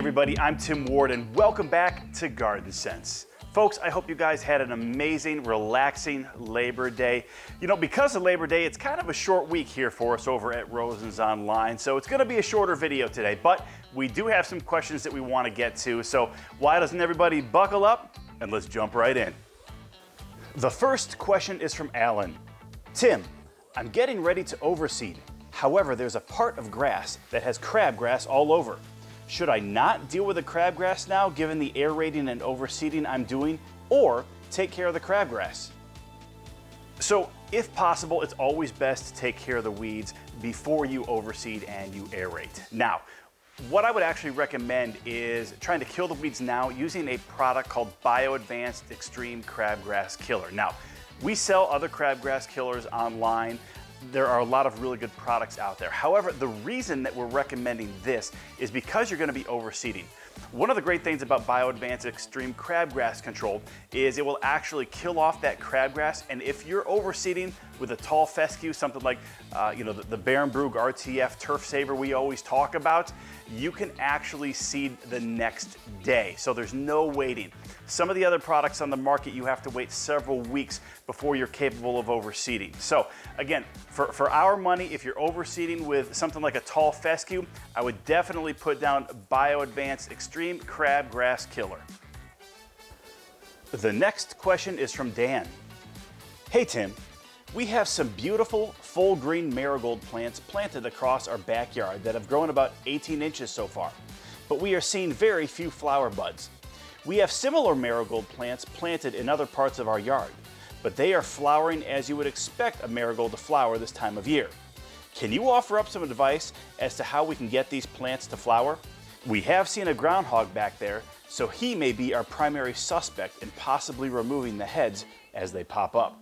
everybody, I'm Tim Ward and welcome back to Garden Sense. Folks, I hope you guys had an amazing, relaxing Labor Day. You know, because of Labor Day, it's kind of a short week here for us over at Rosen's Online, so it's gonna be a shorter video today, but we do have some questions that we wanna get to, so why doesn't everybody buckle up and let's jump right in. The first question is from Alan. Tim, I'm getting ready to overseed. However, there's a part of grass that has crabgrass all over. Should I not deal with the crabgrass now, given the aerating and overseeding I'm doing, or take care of the crabgrass? So, if possible, it's always best to take care of the weeds before you overseed and you aerate. Now, what I would actually recommend is trying to kill the weeds now using a product called Bio-Advanced Extreme Crabgrass Killer. Now, we sell other crabgrass killers online. There are a lot of really good products out there. However, the reason that we're recommending this is because you're going to be overseeding. One of the great things about Bio-Advanced Extreme Crabgrass Control is it will actually kill off that crabgrass, and if you're overseeding with a tall fescue, something like the Barenbrug RTF Turf Saver we always talk about, you can actually seed the next day. So there's no waiting. Some of the other products on the market, you have to wait several weeks before you're capable of overseeding. So again, for our money, if you're overseeding with something like a tall fescue, I would definitely put down Bio-Advanced Extreme Crabgrass Killer. The next question is from Dan. Hey Tim, we have some beautiful full green marigold plants planted across our backyard that have grown about 18 inches so far, but we are seeing very few flower buds. We have similar marigold plants planted in other parts of our yard, but they are flowering as you would expect a marigold to flower this time of year. Can you offer up some advice as to how we can get these plants to flower? We have seen a groundhog back there, so he may be our primary suspect in possibly removing the heads as they pop up.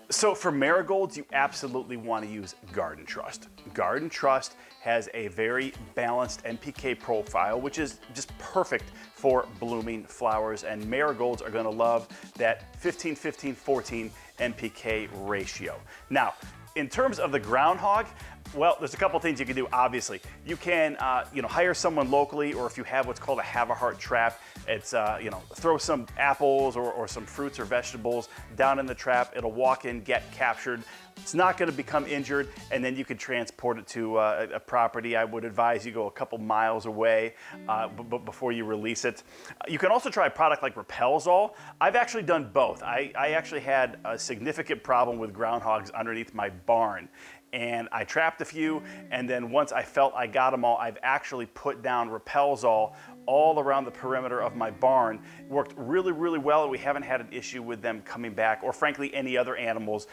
So for marigolds, you absolutely want to use Garden Trust. Garden Trust has a very balanced NPK profile, which is just perfect for blooming flowers, and marigolds are going to love that 15-15-14 NPK ratio. Now, in terms of the groundhog, well, there's a couple things you can do, obviously. You can hire someone locally, or if you have what's called a have-a-heart trap, it's, throw some apples or some fruits or vegetables down in the trap. It'll walk in, get captured. It's not going to become injured, and then you can transport it to a property. I would advise you go a couple miles away before you release it. You can also try a product like Repelzol. I've actually done both. I actually had a significant problem with groundhogs underneath my barn, and I trapped a few, and then once I felt I got them all, I've actually put down Repelzol all around the perimeter of my barn. It worked really, really well, and we haven't had an issue with them coming back, or frankly, any other animals,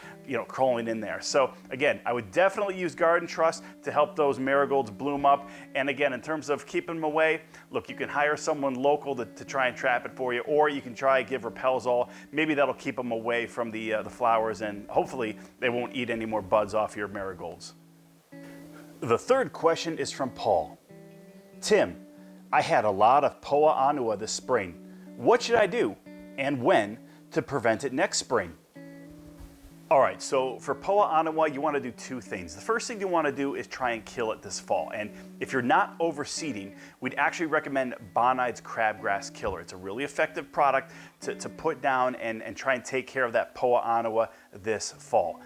crawling in there. So again, I would definitely use Garden Trust to help those marigolds bloom up. And again, in terms of keeping them away, look, you can hire someone local to try and trap it for you, or you can try give Repelzol. Maybe that'll keep them away from the flowers, and hopefully they won't eat any more buds off your marigolds. The third question is from Paul. Tim, I had a lot of Poa annua this spring. What should I do, and when, to prevent it next spring? All right, so for Poa annua, you want to do two things. The first thing you want to do is try and kill it this fall. And if you're not overseeding, we'd actually recommend Bonide's Crabgrass Killer. It's a really effective product to put down and try and take care of that Poa annua this fall.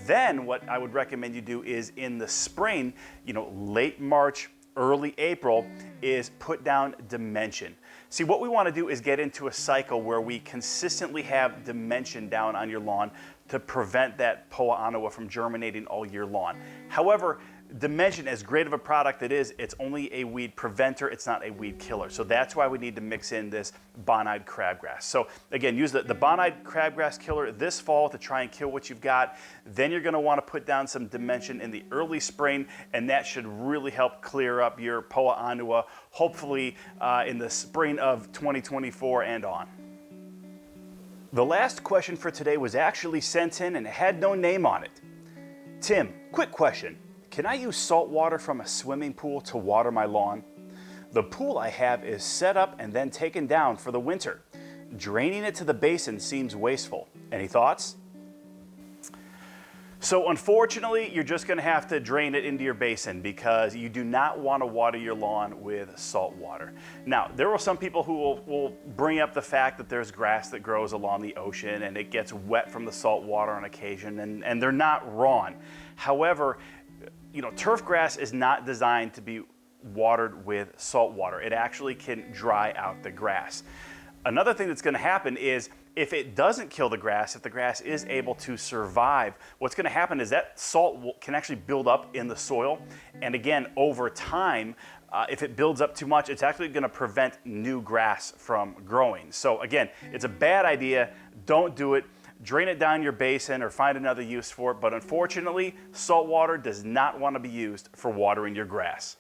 Then what I would recommend you do is in the spring, late March, early April, is put down Dimension. See, what we want to do is get into a cycle where we consistently have Dimension down on your lawn to prevent that Poa annua from germinating all year long. However, Dimension, as great of a product it is, it's only a weed preventer, it's not a weed killer. So that's why we need to mix in this Bonide Crabgrass. So again, use the Bonide Crabgrass Killer this fall to try and kill what you've got. Then you're gonna wanna put down some Dimension in the early spring, and that should really help clear up your Poa annua, hopefully in the spring of 2024 and on. The last question for today was actually sent in and it had no name on it. Tim, quick question. Can I use salt water from a swimming pool to water my lawn? The pool I have is set up and then taken down for the winter. Draining it to the basin seems wasteful. Any thoughts? So unfortunately, you're just gonna have to drain it into your basin because you do not want to water your lawn with salt water. Now, there are some people who will bring up the fact that there's grass that grows along the ocean and it gets wet from the salt water on occasion, and they're not wrong. However, turf grass is not designed to be watered with salt water. It actually can dry out the grass. Another thing that's gonna happen is if it doesn't kill the grass, if the grass is able to survive, what's gonna happen is that salt can actually build up in the soil. And again, over time, if it builds up too much, it's actually gonna prevent new grass from growing. So again, it's a bad idea. Don't do it. Drain it down your basin or find another use for it. But unfortunately, salt water does not want to be used for watering your grass.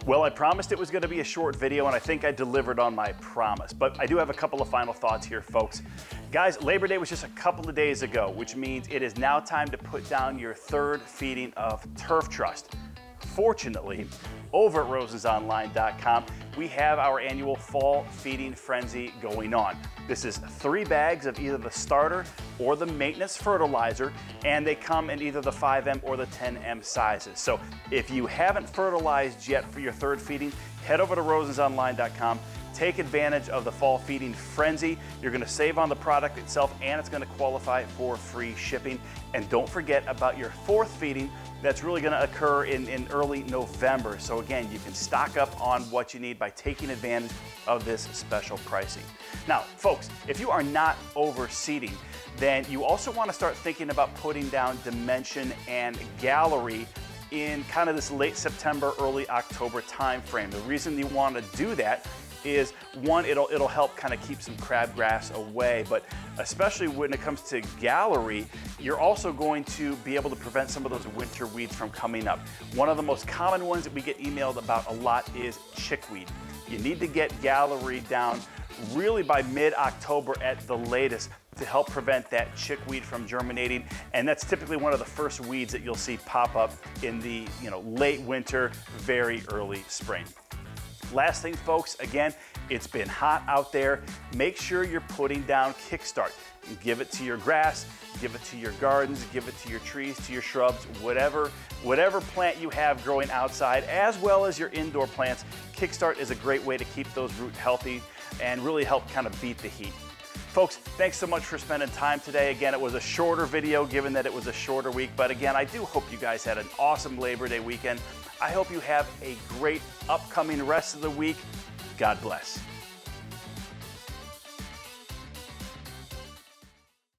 Well, I promised it was going to be a short video, and I think I delivered on my promise. But I do have a couple of final thoughts here, folks. Guys, Labor Day was just a couple of days ago, which means it is now time to put down your third feeding of Turf Trust. Fortunately, over at rosensonline.com, we have our annual fall feeding frenzy going on. This is 3 bags of either the starter or the maintenance fertilizer, and they come in either the 5M or the 10M sizes. So if you haven't fertilized yet for your third feeding, head over to rosensonline.com. Take advantage of the fall feeding frenzy. You're gonna save on the product itself, and it's gonna qualify for free shipping. And don't forget about your fourth feeding. That's really gonna occur in early November. So again, you can stock up on what you need by taking advantage of this special pricing. Now, folks, if you are not overseeding, then you also wanna start thinking about putting down dimension and gallery in kind of this late September, early October timeframe. The reason you wanna do that is, one, it'll help kind of keep some crabgrass away, but especially when it comes to gallery, you're also going to be able to prevent some of those winter weeds from coming up. One of the most common ones that we get emailed about a lot is chickweed. You need to get gallery down really by mid-October at the latest to help prevent that chickweed from germinating, and that's typically one of the first weeds that you'll see pop up in the late winter, very early spring. Last thing, folks, again, it's been hot out there. Make sure you're putting down Kickstart. Give it to your grass, give it to your gardens, give it to your trees, to your shrubs, whatever plant you have growing outside, as well as your indoor plants. Kickstart is a great way to keep those roots healthy and really help kind of beat the heat. Folks, thanks so much for spending time today. Again, it was a shorter video given that it was a shorter week, but again, I do hope you guys had an awesome Labor Day weekend. I hope you have a great upcoming rest of the week. God bless.